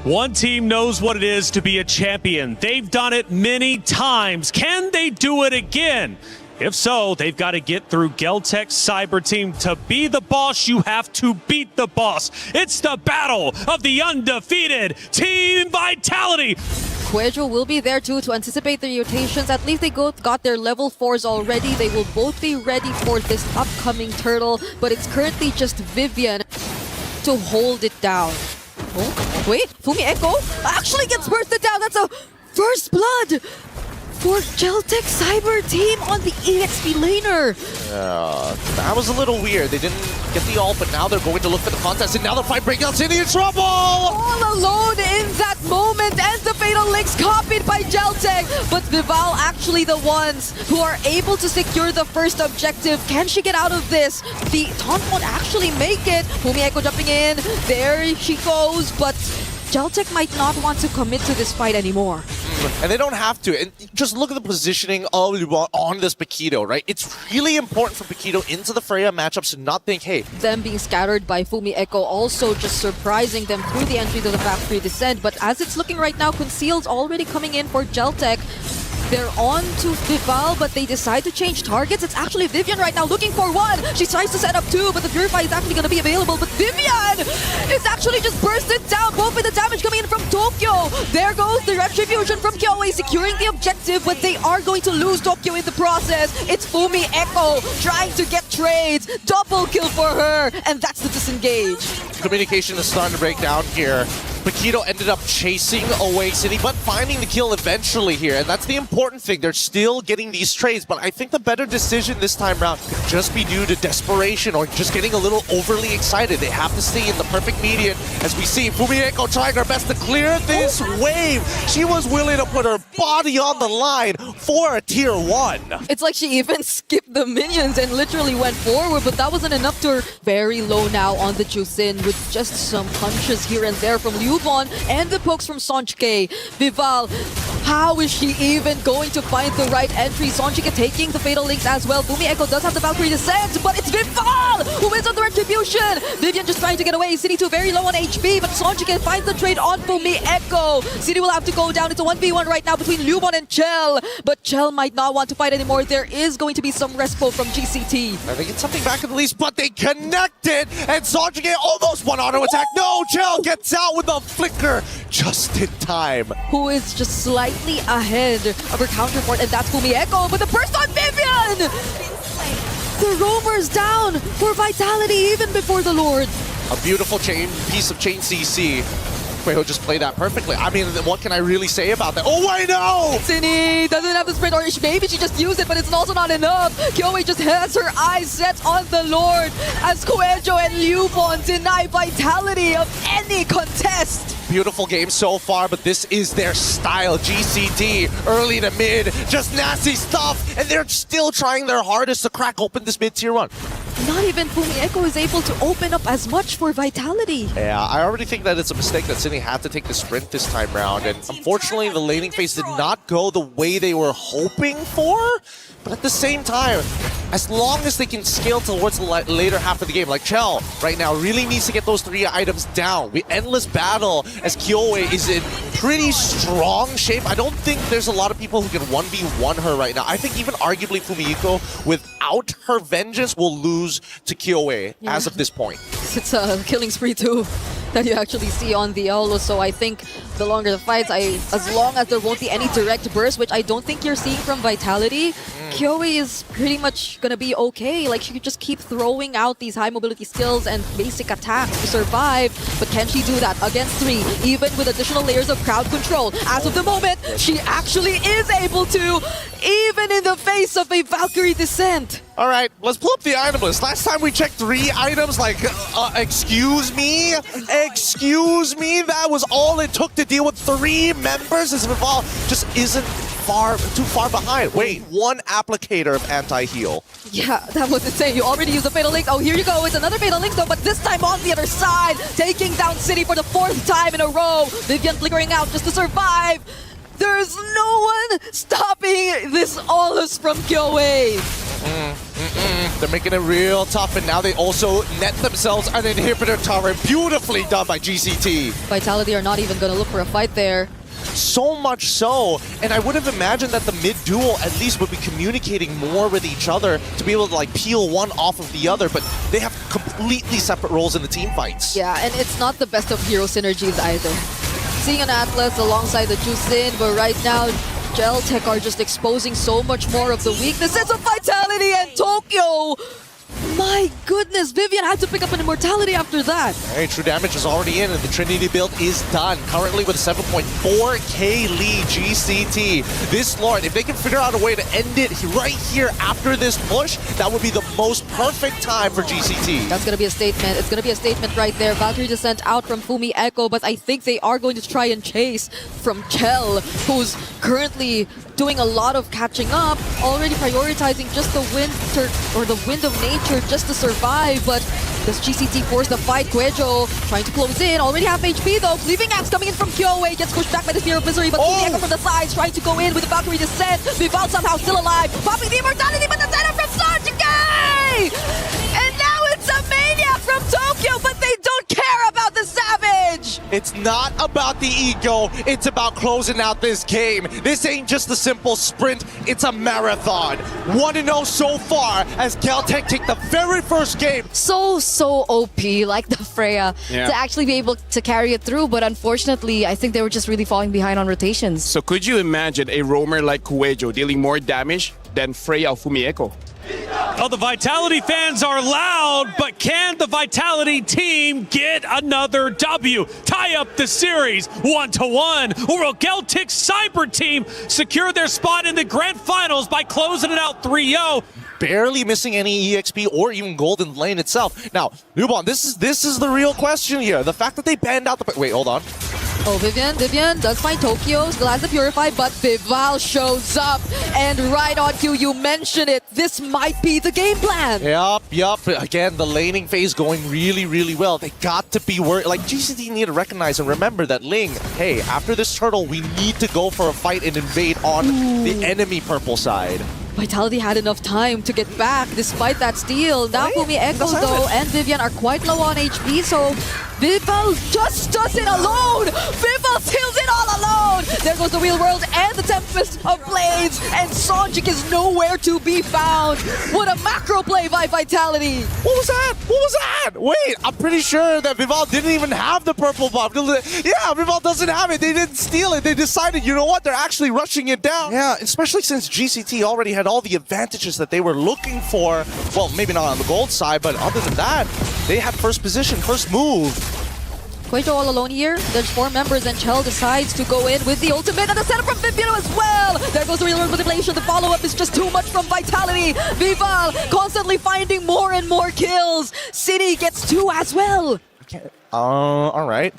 One team knows what it is to be a champion. They've done it many times. Can they do it again? If so, they've got to get through Geltek's cyber team. To be the boss, you have to beat the boss. It's the battle of the undefeated Team Vitality. Cuejo will be there too to anticipate the rotations. At least they got their level 4s already. They will both be ready for this upcoming turtle, but it's currently just Vivian to hold it down. Oh, wait, Fumi Echo actually gets bursted down. That's a first blood for Geltek cyber team on the EXP laner. That was a little weird. They didn't get the ult, but now they're going to look for the contest, and now the fight breaks out. City in trouble! All alone in that moment, and the Fatal Links copied by Geltek. But Vival actually the ones who are able to secure the first objective. Can she get out of this? The taunt won't actually make it. Fumi Echo jumping in. There she goes, but Geltek might not want to commit to this fight anymore. And they don't have to. And just look at the positioning of on this Paquito, right? It's really important for Paquito into the Freya matchups to not think, hey. Them being scattered by Fumi Echo also just surprising them through the entry to the factory descent. But as it's looking right now, Conceal's already coming in for Geltek. They're on to Vival, but they decide to change targets. It's actually Vivian right now looking for one. She tries to set up two, but the Purify is actually going to be available. But Vivian is actually just bursted down, both with the damage coming in from Tokyo. There goes the Retribution from Kyoei securing the objective, but they are going to lose Tokyo in the process. It's Fumi Echo trying to get trades. Double kill for her, and that's the disengage. Communication is starting to break down here. Paquito ended up chasing away City, but finding the kill eventually here. And that's the important thing. They're still getting these trades, but I think the better decision this time around could just be due to desperation or just getting a little overly excited. They have to stay in the perfect median. As we see Fumi Echo trying her best to clear this wave. She was willing to put her body on the line for a tier 1. It's like she even skipped the minions and literally went forward, but that wasn't enough to her. Very low now on the Jusin with just some punches here and there from Liu Bon and the pokes from Sonjike. Vival, how is she even going to find the right entry? Sonjike taking the Fatal Links as well. Fumi Echo does have the Valkyrie descent, but it's Vival who wins on the Retribution. Vivian just trying to get away. City 2 very low on HP, but Sonjike finds the trade on Fumi Echo. City will have to go down. It's a 1v1 right now between Liu Bon and Chell, but Chell might not want to fight anymore. There is going to be some respo from GCT. I think it's something back at the least, but they connected, and Sonjike almost one auto attack. No, Chell gets out with a flicker just in time. Who is just slightly ahead of her counterpart, and that's Fumi Echo, but the burst on Vivian! The roamer's down for Vitality even before the Lord. A beautiful piece of chain CC. Cuejo just played that perfectly. I mean, what can I really say about that? Oh, I know! Cine doesn't have the sprint, or maybe she just used it, but it's also not enough. Kyoei just has her eyes set on the Lord as Cuejo and Liu Bon deny Vitality of any contest. Beautiful game so far, but this is their style. GCD, early to mid, just nasty stuff, and they're still trying their hardest to crack open this mid-tier run. Not even Fumi Echo is able to open up as much for Vitality. Yeah, I already think that it's a mistake that Sydney had to take the sprint this time round, and unfortunately the laning phase did not go the way they were hoping for, but at the same time, as long as they can scale towards the later half of the game, like Chell right now really needs to get those 3 items down. We endless battle as Kyoei is in pretty strong shape. I don't think there's a lot of people who can 1v1 her right now. I think even arguably Fumiko, without her vengeance, will lose to Kyoei as of this point. It's a killing spree too that you actually see on the Olo, so I think the longer the fights, as long as there won't be any direct burst, which I don't think you're seeing from Vitality, Kyoei is pretty much gonna be okay. Like, she could just keep throwing out these high mobility skills and basic attacks to survive, but can she do that against 3, even with additional layers of crowd control? As of the moment, she actually is able to, even in the face of a Valkyrie descent. All right, let's pull up the item list. Last time we checked 3 items, like, excuse me? Excuse me? That was all it took to deal with 3 members as Vival just isn't too far behind. Wait, 1 applicator of anti-heal. Yeah, that was insane. You already used a Fatal Link. Oh, here you go. It's another Fatal Link though, but this time on the other side, taking down City for the 4th time in a row. Vivian flickering out just to survive. There's no one stopping this Olus from Kyoei. They're making it real tough, and now they also net themselves an inhibitor tower. Beautifully done by GCT. Vitality are not even going to look for a fight there. So much so, and I would have imagined that the mid-duel at least would be communicating more with each other to be able to like peel one off of the other, but they have completely separate roles in the team fights. Yeah, and it's not the best of hero synergies either. Seeing an Atlas alongside the Jusin, but right now Geltek are just exposing so much more of the weaknesses of Vitality and Tokyo. My goodness, Vivian had to pick up an immortality after that. Alright, true damage is already in, and the Trinity build is done. Currently with a 7.4k lead, GCT. This Lord, if they can figure out a way to end it right here after this push, that would be the most perfect time for GCT. That's going to be a statement. It's going to be a statement right there. Valkyrie descent out from Fumi Echo, but I think they are going to try and chase from Chell, who's currently doing a lot of catching up, already prioritizing just the winter or the wind of nature just to survive. But does GCT force the fight? Guejo trying to close in, already half HP though. Leaving Axe coming in from Kyoei, gets pushed back by the Spear of Misery, but Fumi Echo from the sides trying to go in with the Valkyrie descent. Vival somehow still alive, popping the immortality, but the setup from Sanjike! And now it's a Maniac from Tokyo, but they don't care about the Savage! It's not about the ego, it's about closing out this game. This ain't just a simple sprint, it's a marathon. 1-0 so far as Geltek take the very first game. So OP, like the Freya, to actually be able to carry it through, but unfortunately, I think they were just really falling behind on rotations. So could you imagine a roamer like Guejo dealing more damage than Freya or Fumi Echo? Oh, the Vitality fans are loud, but can the Vitality team get another W? Tie up the series 1-1, or will Geltek's Cyber team secure their spot in the grand finals by closing it out 3-0? Barely missing any EXP or even gold in the lane itself. Now, Newbon, this is the real question here. The fact that they banned out the... Wait, hold on. Oh, Vivian does find Tokyo, still has the Purify, but Vival shows up. And right on cue, you mention it, this might be the game plan. Yup. Again, the laning phase going really well. They got to be worried. Like, GCT need to recognize and remember that Ling, hey, after this turtle, we need to go for a fight and invade on the enemy purple side. Vitality had enough time to get back despite that steal. Now Fumi Echo though and Vivian are quite low on HP, so Vival just does it alone! Vival steals it all alone! There goes the real world and the Tempest of Blades, and Sonjik is nowhere to be found! What a macro play by Vitality! What was that? Wait, I'm pretty sure that Vival didn't even have the purple buff. Yeah, Vival doesn't have it. They didn't steal it. They decided, you know what? They're actually rushing it down. Yeah, especially since GCT already had all the advantages that they were looking for. Well, maybe not on the gold side, but other than that, they had first position, first move. Guejo all alone here. There's 4 members and Chell decides to go in with the ultimate and the setup from Viviano as well. There goes the real world manipulation. The follow-up is just too much from Vitality. Vival constantly finding more and more kills. City gets 2 as well. All right.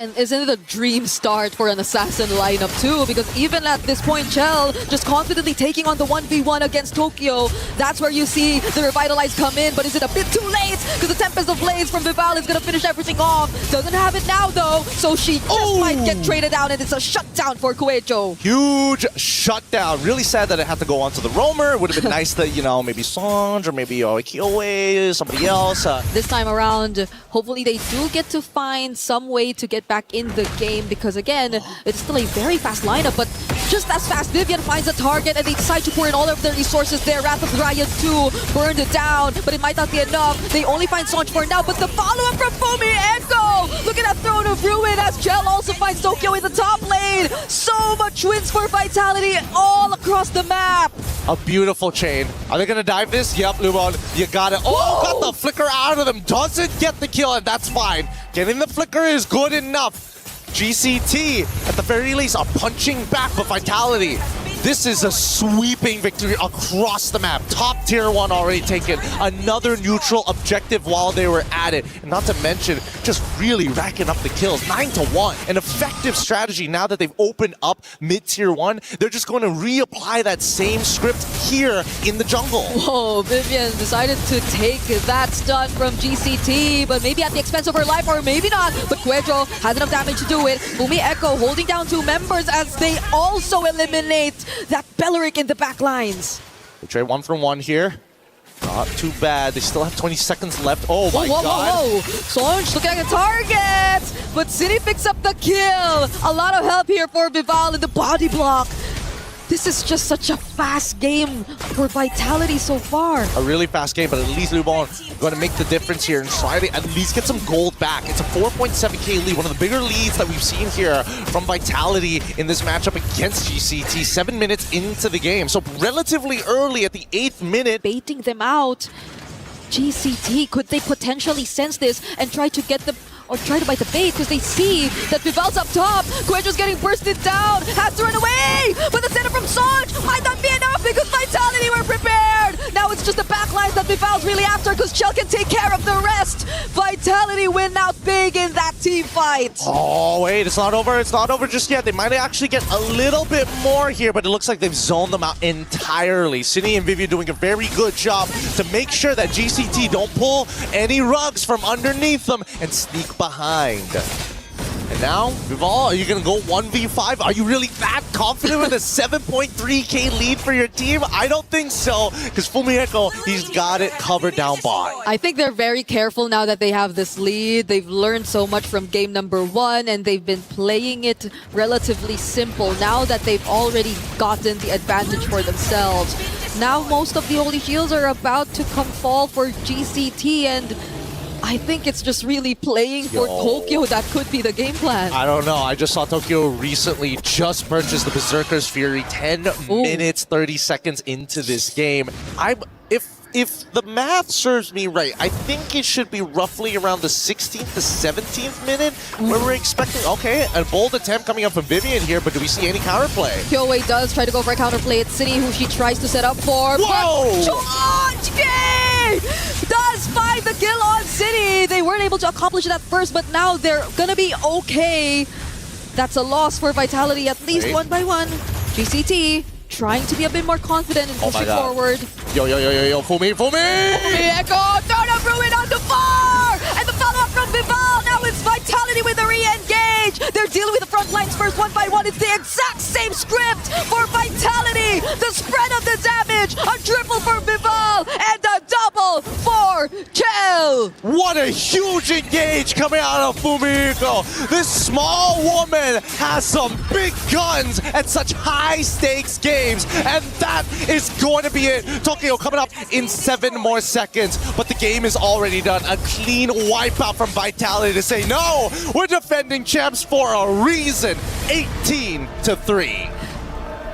And isn't it a dream start for an assassin lineup too? Because even at this point, Chell just confidently taking on the 1v1 against Tokyo. That's where you see the Revitalize come in, but is it a bit too late? Because the Tempest of Blaze from Vival is going to finish everything off. Doesn't have it now though, so she just might get traded out, and it's a shutdown for Guejo. Huge shutdown. Really sad that it had to go onto the roamer. It would have been nice that, you know, maybe Sanj or maybe Kyoei, somebody else. This time around, hopefully they do get to find some way to get back in the game, because again, it's still a very fast lineup, but just as fast, Vivian finds a target and they decide to pour in all of their resources there. Wrath of Ryan 2 burned it down, but it might not be enough. They only find Sanj for now, but the follow-up from Fumi Echo! Look at that Throne of Ruin as Chell also finds Tokyo in the top lane. So much wins for Vitality all across the map. A beautiful chain. Are they going to dive this? Yep, Lumon, you got it. Oh, got the flicker out of them. Doesn't get the kill, and that's fine. Getting the flicker is good enough. GCT, at the very least, are punching back, but Vitality, this is a sweeping victory across the map. Top tier 1 already taken. Another neutral objective while they were at it. And not to mention, just really racking up the kills. 9-1. An effective strategy now that they've opened up mid-tier 1. They're just going to reapply that same script here in the jungle. Whoa, Vivian decided to take that stun from GCT, but maybe at the expense of her life, or maybe not. But Guejo has enough damage to do it. Fumi Echo holding down 2 members as they also eliminate that Belleric in the back lines. We trade 1 for 1 here. Not too bad. They still have 20 seconds left. Oh my whoa, god. whoa, whoa. Sonj looking at the target, but City picks up the kill. A lot of help here for Vival in the body block. This is just such a fast game for Vitality so far. A really fast game, but at least Lubon going to make the difference here and try to at least get some gold back. It's a 4.7k lead, one of the bigger leads that we've seen here from Vitality in this matchup against GCT. 7 minutes into the game, so relatively early at the 8th minute. Baiting them out. GCT, could they potentially sense this and try to get the try to bite the bait because they see that Vival's up top. Guejo's getting bursted down, has to run away, but the setup from Sonj might not be enough because Vitality were prepared. Now it's just the backlines that Vival's really after because Chell can take care of the rest. Vitality win out big in that team fight. Oh wait, it's not over. It's not over just yet. They might actually get a little bit more here, but it looks like they've zoned them out entirely. Cine and Vivian doing a very good job to make sure that GCT don't pull any rugs from underneath them and sneak behind. And now, Vival, are you going to go 1v5? Are you really that confident with a 7.3k lead for your team? I don't think so, because Fumieko, he's got it covered down bot. I think they're very careful now that they have this lead. They've learned so much from game number 1, and they've been playing it relatively simple now that they've already gotten the advantage for themselves. Now most of the Holy Shields are about to come fall for GCT, and I think it's just really playing for Tokyo that could be the game plan. I don't know. I just saw Tokyo recently just purchase the Berserker's Fury 10 minutes, 30 seconds into this game. If the math serves me right, I think it should be roughly around the 16th to 17th minute where we're expecting, okay, a bold attempt coming up from Vivian here, but do we see any counterplay? Kyoei does try to go for a counterplay. It's Cine who she tries to set up for. Whoa! Chonchke does find the kill on Cine. They weren't able to accomplish it at first, but now they're gonna be okay. That's a loss for Vitality, at least one by one. GCT trying to be a bit more confident and pushing forward. Yo, Fumi! Echo, throw up Ruin on the far! And the follow-up from Vival, now it's Vitality with the re-engage! They're dealing with the front lines first, one by one. It's the exact same script for Vitality! The spread of the damage, a triple for Vival, and a double for Chell! What a huge engage coming out of Fumiko! This small woman has some big guns at such high-stakes games, and that is going to be it. Tokyo coming up in 7 more seconds, but the game is already done. A clean wipeout from Vitality to say, no, we're defending champs for a reason. 18-3.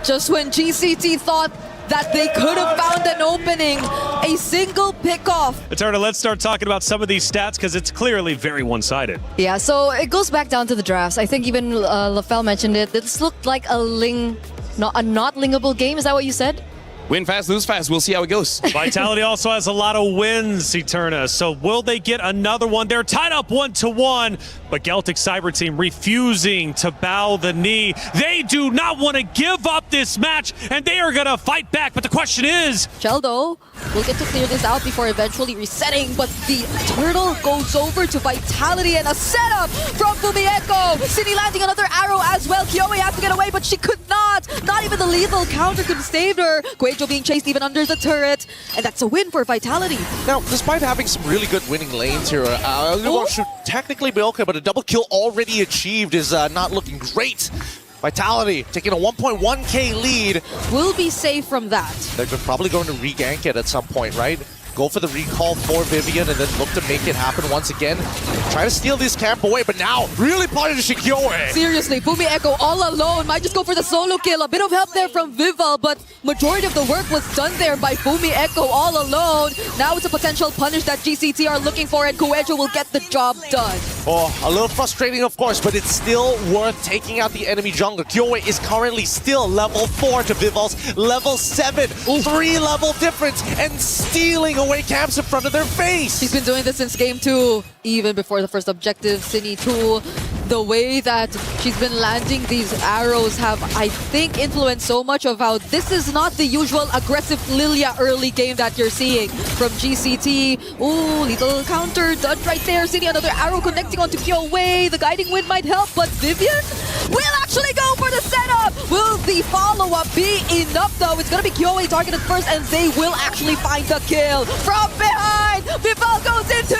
Just when GCT thought that they could have found an opening, a single pickoff. Eterna, let's start talking about some of these stats because it's clearly very one-sided. Yeah, so it goes back down to the drafts. I think even LaFell mentioned it. This looked like a not lingable game. Is that what you said? Win fast, lose fast. We'll see how it goes. Vitality also has a lot of wins, Eterna. So will they get another one? They're tied up 1-1, but Geltek Cyber Team refusing to bow the knee. They do not want to give up this match, and they are going to fight back. But the question is, Cheldo will get to clear this out before eventually resetting, but the turtle goes over to Vitality and a setup from Fumieko. Cine landing another arrow as well. Kyoei has to get away, but she could not. Not even the lethal counter could have saved her. Guejo being chased even under the turret, and that's a win for Vitality. Now, despite having some really good winning lanes here, Lubon should technically be okay, but a double kill already achieved is not looking great. Vitality taking a 1.1k lead. Will be safe from that. They're probably going to re-gank it at some point, right? Go for the recall for Vivian and then look to make it happen once again. Try to steal this camp away, but now really punishing Kyoei. Seriously, Fumieko all alone. Might just go for the solo kill. A bit of help there from Vival, but majority of the work was done there by Fumieko all alone. Now it's a potential punish that GCT are looking for, and Guejo will get the job done. Oh, a little frustrating, of course, but it's still worth taking out the enemy jungler. Kyoei is currently still level 4 to Vival's level 7. 3-level difference, and stealing away camps in front of their face. He's been doing this since game 2, even before the first objective. Cine too. The way that she's been landing these arrows have, I think, influenced so much of how this is not the usual aggressive Lilia early game that you're seeing from GCT. Ooh, little counter done right there. Cine, another arrow connecting onto Kyoei. The guiding wind might help, but Vivian will actually go for the setup. Will the the follow-up be enough though? It's gonna be Kyoe targeted first and they will actually find the kill. From behind, Vival goes into,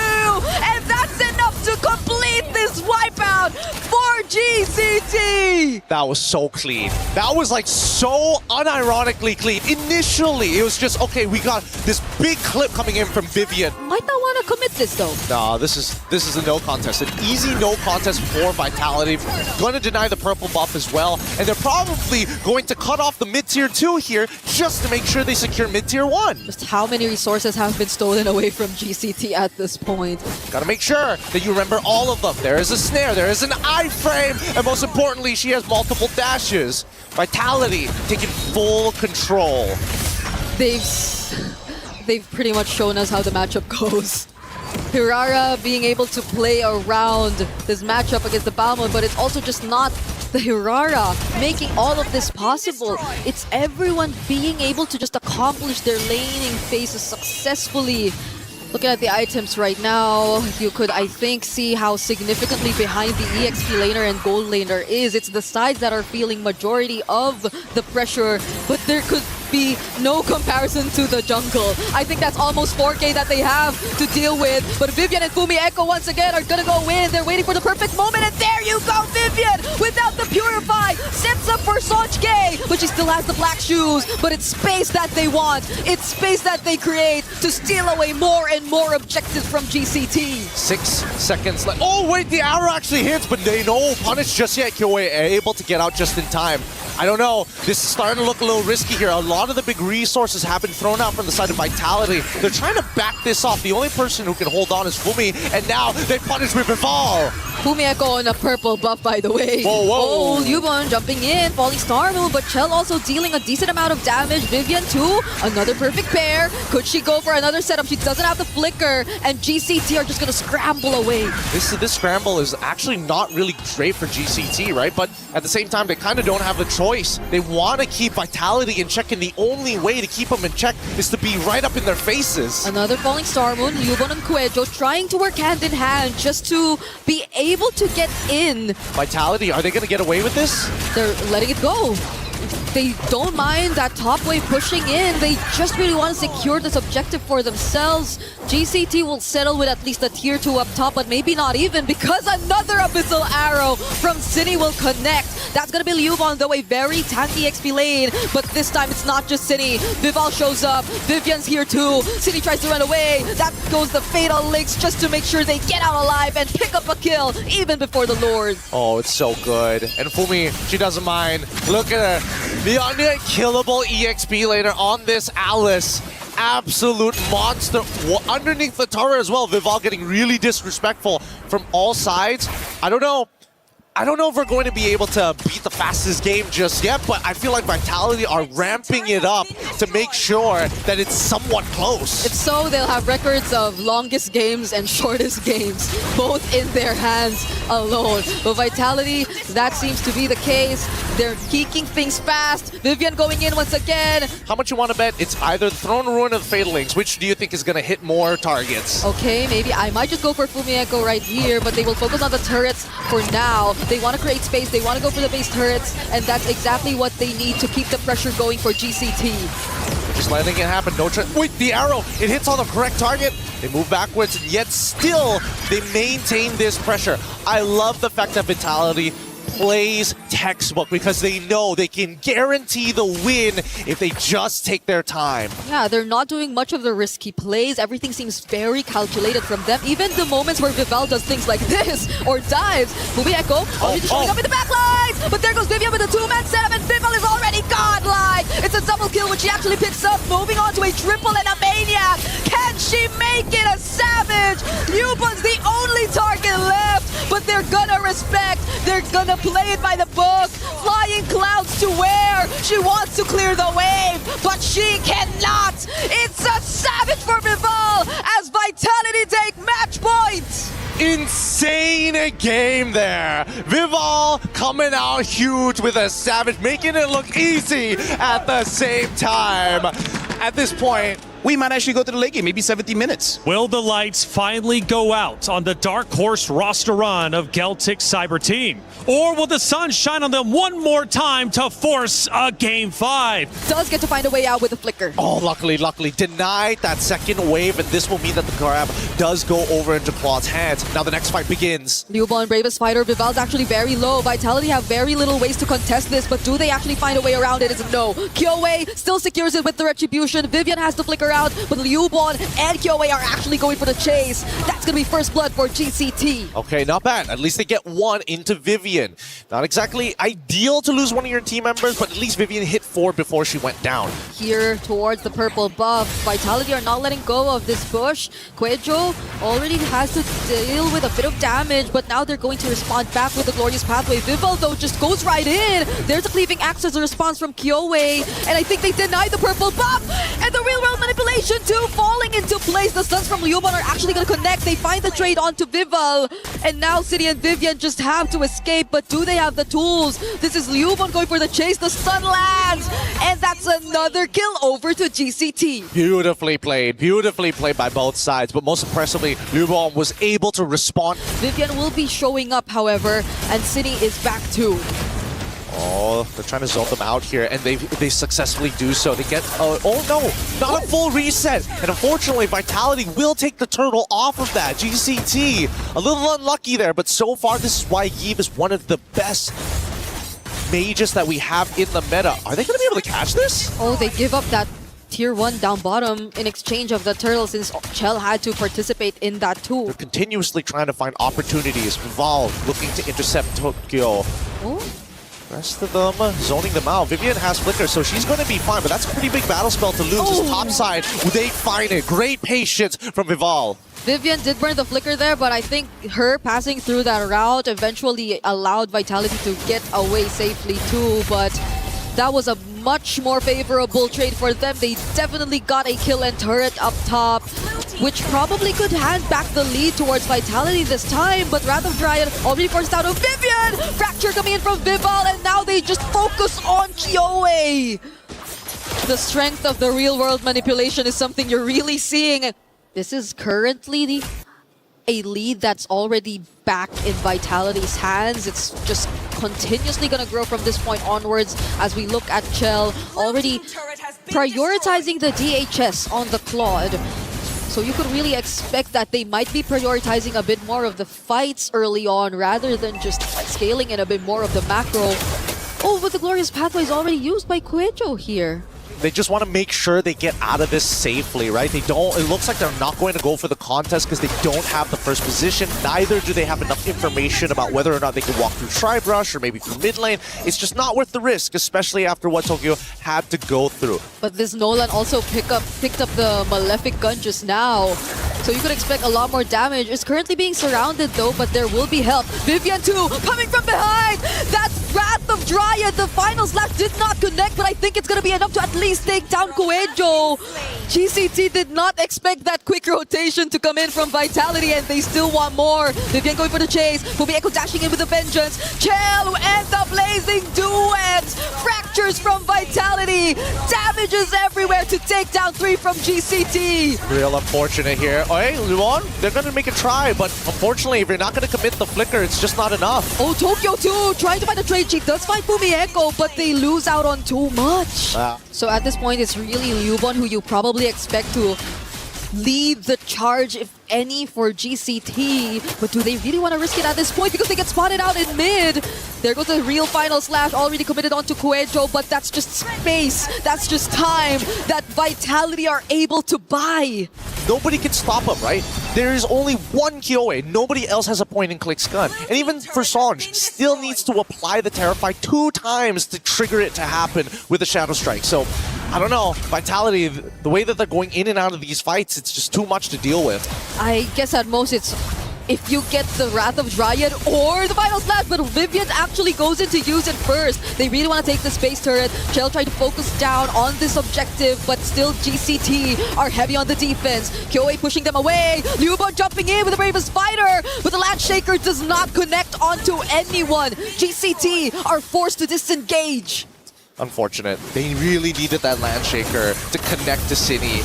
and that's enough to complete this wipeout for GCT! That was so clean. That was like so unironically clean. Initially, it was just, okay, we got this big clip coming in from Vivian. Might not want to commit this though. Nah, this is a no contest. An easy no contest for Vitality. Going to deny the purple buff as well. And they're probably going to cut off the mid-tier 2 here just to make sure they secure mid-tier 1. Just how many resources have been stolen away from GCT at this point? Gotta make sure that you remember all of them. There is a snare, there is an iframe, and most importantly, she has multiple dashes. Vitality taking full control. They've pretty much shown us how the matchup goes. Hirara being able to play around this matchup against the Balmond, but it's also just not the Hirara making all of this possible. It's everyone being able to just accomplish their laning phases successfully. Looking at the items right now, you could, I think, see how significantly behind the EXP laner and gold laner is. It's the sides that are feeling majority of the pressure, but there could be no comparison to the jungle. I think that's almost 4K that they have to deal with, but Vivian and Fumi Echo once again are gonna go in. They're waiting for the perfect moment, and there you go, Vivian! Without the Purify, sets up for Sonchke, but she still has the black shoes, but it's space that they want. It's space that they create to steal away more and more objectives from GCT. 6 seconds left. Oh, wait, the arrow actually hits, but they no punish just yet. Kyoe able to get out just in time. I don't know. This is starting to look a little risky here. A lot of the big resources have been thrown out from the side of Vitality. They're trying to back this off. The only person who can hold on is Fumi, and now they punish with Vival. Fumi Echo on a purple buff, by the way. Whoa, whoa. Oh, Yubon jumping in, falling star move, but Chell also dealing a decent amount of damage. Vivian too, another perfect pair. Could she go for another setup? She doesn't have the flicker, and GCT are just gonna scramble away. This scramble is actually not really great for GCT, right? But at the same time, they kind of don't have a choice. They want to keep Vitality in check, and the only way to keep them in check is to be right up in their faces. Another falling star moon, Yubon and Kuejo trying to work hand in hand just to be able to get in. Vitality, are they going to get away with this? They're letting it go. They don't mind that top wave pushing in. They just really want to secure this objective for themselves. GCT will settle with at least a tier 2 up top, but maybe not even, because another Abyssal Arrow from Cine will connect. That's going to be Liubon, though, a very tanky XP lane. But this time, it's not just Cine. Vival shows up. Vivian's here, too. Cine tries to run away. That goes the Fatal Links just to make sure they get out alive and pick up a kill, even before the Lord. Oh, it's so good. And Fumi, she doesn't mind. Look at her. The unkillable EXP laner on this Alice. Absolute monster. Underneath the tower as well, Vival getting really disrespectful from all sides. I don't know if we're going to be able to beat the fastest game just yet, but I feel like Vitality are ramping it up to make sure that it's somewhat close. If so, they'll have records of longest games and shortest games, both in their hands alone. But Vitality, that seems to be the case. They're geeking things fast. Vivian going in once again. How much you want to bet? It's either the Throne Ruin or the Fatal Links. Which do you think is going to hit more targets? Okay, maybe I might just go for Fumi Echo right here, but they will focus on the turrets for now. They want to create space, they want to go for the base turrets, and that's exactly what they need to keep the pressure going for GCT. Just letting it happen. No wait, the arrow, it hits on the correct target. They move backwards, and yet still they maintain this pressure. I love the fact that Vitality plays textbook because they know they can guarantee the win if they just take their time. Yeah, they're not doing much of the risky plays. Everything seems very calculated from them. Even the moments where Vival does things like this or dives. Fumi Echo already showing up in the back lines, but there goes Vivian with a 2-man setup, and Vival is already godlike. It's a double kill, which she actually picks up, moving on to a triple and a maniac. Can she make it a savage? Yubon's the only target left, but they're gonna respect. They're gonna play it by the book. Flying clouds to where? She wants to clear the wave, but she cannot. It's a savage for Vival as Vitality take match point. Insane game there. Vival coming out huge with a savage, making it look easy at the same time. At this point, we might actually go to the late game, maybe 70 minutes. Will the lights finally go out on the dark horse roster run of Geltek Cyber Team? Or will the sun shine on them one more time to force a Game 5? Does get to find a way out with a flicker. Oh, luckily, denied that second wave, and this will mean that the grab does go over into Claude's hands. Now the next fight begins. Liubon, bravest fighter. Vival's actually very low. Vitality have very little ways to contest this, but do they actually find a way around it? It's a no. Kyoei still secures it with the Retribution. Vivian has to flicker out, but Liubon and Kyoei are actually going for the chase. That's going to be first blood for GCT. Okay, not bad. At least they get one into Vivian. Not exactly ideal to lose one of your team members, but at least Vivian hit 4 before she went down. Here towards the purple buff, Vitality are not letting go of this push. Quejo already has to deal with a bit of damage, but now they're going to respond back with the Glorious Pathway. Vival, though, just goes right in. There's a Cleaving Axe as a response from Kyoei, and I think they deny the purple buff, and the real world manipulation too falling into place. The stuns from Liubon are actually going to connect. They find the trade onto Vival, and now City and Vivian just have to escape, but do they have the tools? This is Liubon going for the chase. The stun lands, and that's another kill over to GCT. Beautifully played by both sides, but most impressively, Liubon was able to respond. Vivian will be showing up, however, and City is back too. Oh, they're trying to zone them out here, and they successfully do so. They get, oh no, not a full reset. And unfortunately, Vitality will take the turtle off of that. GCT, a little unlucky there, but so far, this is why Yves is one of the best mages that we have in the meta. Are they going to be able to catch this? Oh, they give up that tier 1 down bottom in exchange of the turtle, since Chell had to participate in that too. They're continuously trying to find opportunities. Valve looking to intercept Tokyo. Oh. Rest of them zoning them out. Vivian has flicker, so she's going to be fine, but that's a pretty big battle spell to lose. His top side, they find it. Great patience from Vival. Vivian did burn the flicker there, but I think her passing through that route eventually allowed Vitality to get away safely too, but that was a much more favorable trade for them. They definitely got a kill and turret up top, which probably could hand back the lead towards Vitality this time, but Wrath of Dryad already forced out of Vivian! Fracture coming in from Vival, and now they just focus on Kyoei! The strength of the real-world manipulation is something you're really seeing. This is currently a lead that's already back in Vitality's hands. It's just continuously going to grow from this point onwards as we look at Chell already prioritizing the DHS on the Claude. So you could really expect that they might be prioritizing a bit more of the fights early on rather than just scaling in a bit more of the macro. Oh, but the Glorious Pathway is already used by Quejo here. They just want to make sure they get out of this safely, right? They don't, it looks like they're not going to go for the contest because they don't have the first position. Neither do they have enough information about whether or not they can walk through Tribe Rush or maybe through mid lane. It's just not worth the risk, especially after what Tokyo had to go through. But this Nolan also picked up the Malefic gun just now. So you could expect a lot more damage. It's currently being surrounded though, but there will be help. Vivian too, coming from behind! That's Wrath of Dryad! The final slash did not connect, but I think it's gonna be enough to at least take down Quejo. GCT did not expect that quick rotation to come in from Vitality, and they still want more. Vivian going for the chase. Will be Echo dashing in with a vengeance. Chell and the blazing duets. Fractures from Vitality. Damages everywhere to take down 3 from GCT. Real unfortunate here. Oh, hey, Luon, they're going to make a try, but unfortunately, if you're not going to commit the flicker, it's just not enough. Oh, Tokyo too, trying to find a trade. She does find Fumi Echo, but they lose out on too much. So at this point, it's really Liubon who you probably expect to lead the charge, if any, for GCT. But do they really want to risk it at this point? Because they get spotted out in mid. There goes the real final slash already committed onto Quejo, but that's just space. That's just time that Vitality are able to buy. Nobody can stop him, right? There is only one Kyoei. Nobody else has a point-and-click stun. And even for Sanj, still needs to apply the Terrify 2 times to trigger it to happen with a Shadow Strike. So, I don't know. Vitality, the way that they're going in and out of these fights, it's just too much to deal with. I guess at most it's if you get the Wrath of Dryad or the Final Slash, but Vivian actually goes in to use it first. They really want to take the space turret. Chell tried to focus down on this objective, but still GCT are heavy on the defense. Kyoei pushing them away. Liubon jumping in with the bravest fighter, but the Land Shaker does not connect onto anyone. GCT are forced to disengage. Unfortunate. They really needed that Land Shaker to connect to City.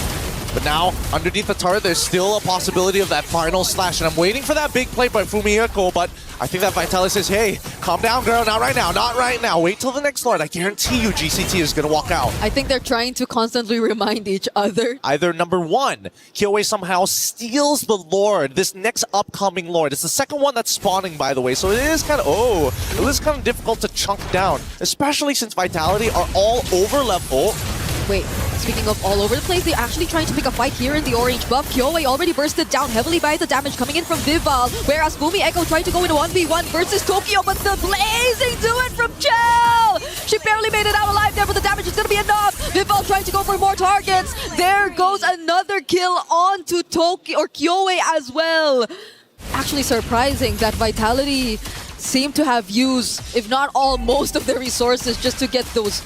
But now, underneath the turret, there's still a possibility of that final slash. And I'm waiting for that big play by Fumieko, but I think that Vitalis says, hey, calm down, girl. Not right now. Not right now. Wait till the next Lord. I guarantee you GCT is going to walk out. I think they're trying to constantly remind each other. Either number one, Kyoei somehow steals the Lord, this next upcoming Lord. It's the second one that's spawning, by the way. So it is kind of, difficult to chunk down, especially since Vitality are all over level. Wait, speaking of all over the place, they're actually trying to pick a fight here in the orange buff. Kyoei already bursted down heavily by the damage coming in from Vival, whereas Fumieko tried to go in a 1v1 versus Tokyo, but the blazing do it from Chell! She barely made it out alive there, but the damage is going to be enough. Vival trying to go for more targets. There goes another kill onto Tokyo, or Kyoei as well. Actually surprising that Vitality seem to have used, if not all, most of their resources just to get those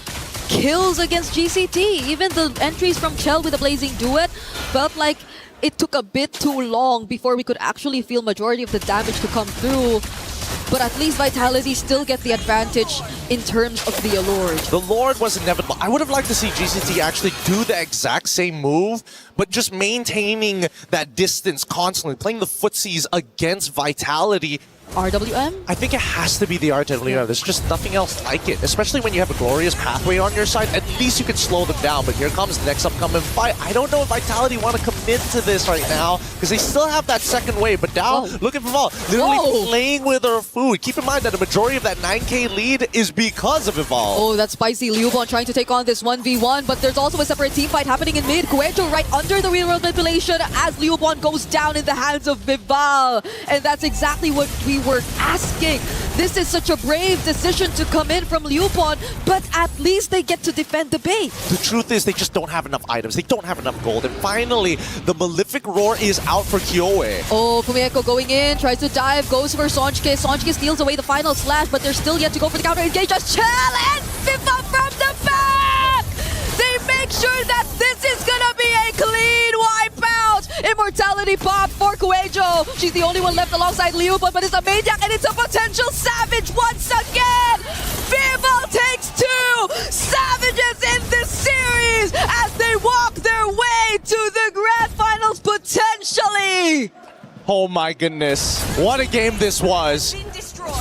kills against GCT. Even the entries from Chell with the Blazing Duet felt like it took a bit too long before we could actually feel majority of the damage to come through. But at least Vitality still get the advantage in terms of the Allure. The Lord was inevitable. I would have liked to see GCT actually do the exact same move, but just maintaining that distance constantly, playing the footsies against Vitality. RWM? I think it has to be the RWM. There's just nothing else like it, especially when you have a glorious pathway on your side. At least you can slow them down, but here comes the next upcoming fight. I don't know if Vitality want to commit to this right now, because they still have that second wave, but now, look at Vival, literally playing with her food. Keep in mind that the majority of that 9k lead is because of Vival. Oh, that's spicy. Liubon trying to take on this 1v1, but there's also a separate team fight happening in mid. Kuejo right under the real world manipulation as Liubon goes down in the hands of Vival. And that's exactly what we were asking. This is such a brave decision to come in from Liubon, but at least they get to defend the base. The truth is they just don't have enough items. They don't have enough gold. And finally, the Malefic Roar is out for Kyoei. Oh, Fumieko going in, tries to dive, goes for Sonjke. Sonjke steals away the final slash, but they're still yet to go for the counter engage. Just Chell and Viva from the back! They make sure that this is gonna be a clean wipeout! Immortality pop for Kuejo. She's the only one left alongside Liubon, but it's a maniac and it's a potential savage once again! Vival takes 2 savages in this series as they walk their way to the grand finals potentially! Oh my goodness. What a game this was.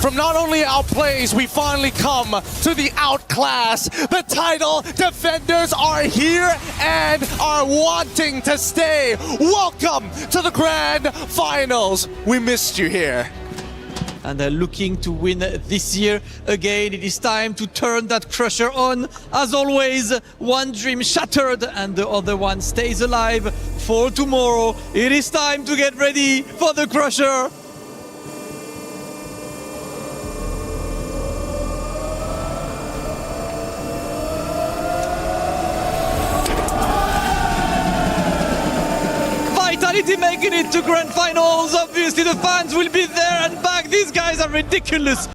From not only outplays, we finally come to the outclass. The title defenders are here and are wanting to stay. Welcome to the grand finals. We missed you here. And they're looking to win this year again. It is time to turn that crusher on. As always, one dream shattered and the other one stays alive for tomorrow. It is time to get ready for the crusher. Vitality making it to grand finals. Obviously the fans will be there and back. These guys are ridiculous.